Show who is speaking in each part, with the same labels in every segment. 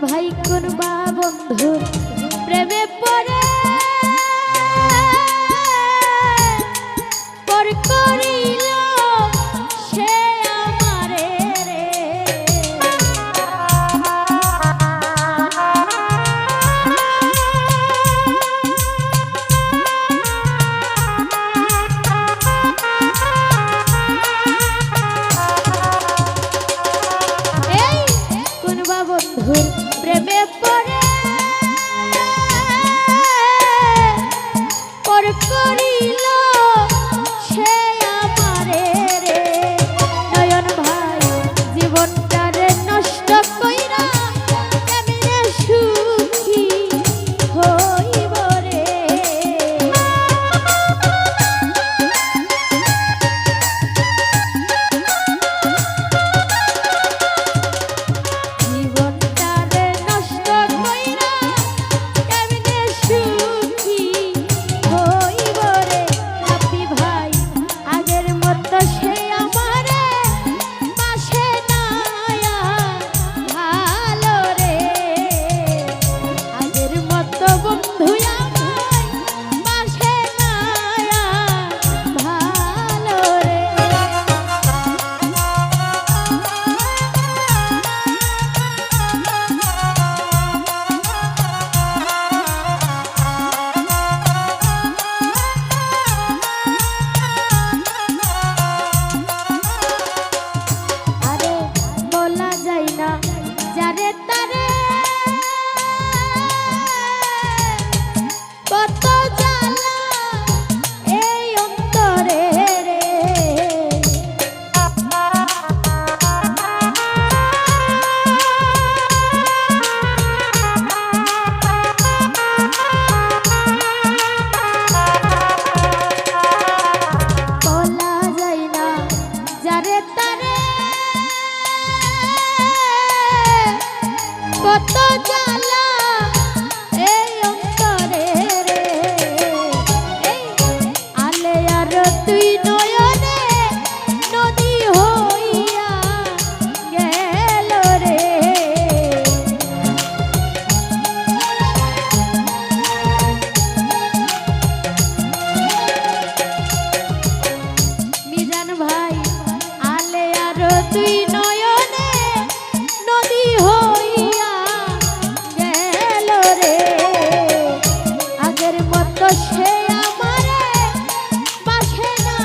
Speaker 1: ভাই কোন বা বন্ধুর প্রেমে পড়ে পর করিল সে আমারে রে এই কোন বা বন্ধুর প্রেমে পড়ে পর করিল সে আমারে রে নয়ন ভাই জীবনটারে নষ্ট কইরা কেমনে সুখী হইব রে কত জ্বালা এই অন্তরে রে এই আলে আর তুই নয়নে নদী হইয়া গেল রে মিজান ভাই আলে আর তুই নয়নে নদী হইয়া সে আমারে বাসে না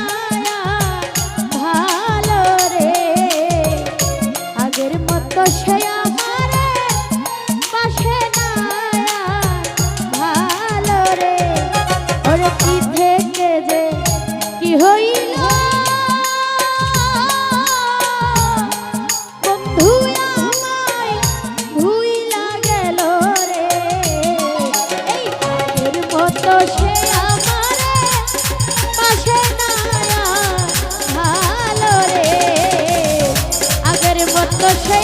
Speaker 1: ভালো রে আগের মতো সে আমারে বাসে না ভালো রে ওরে কি থেকে যে কি হইল বন্ধু আমায় ভুইলা গেল রে এই আগের মতো সে ভালো রে আগের মতো সে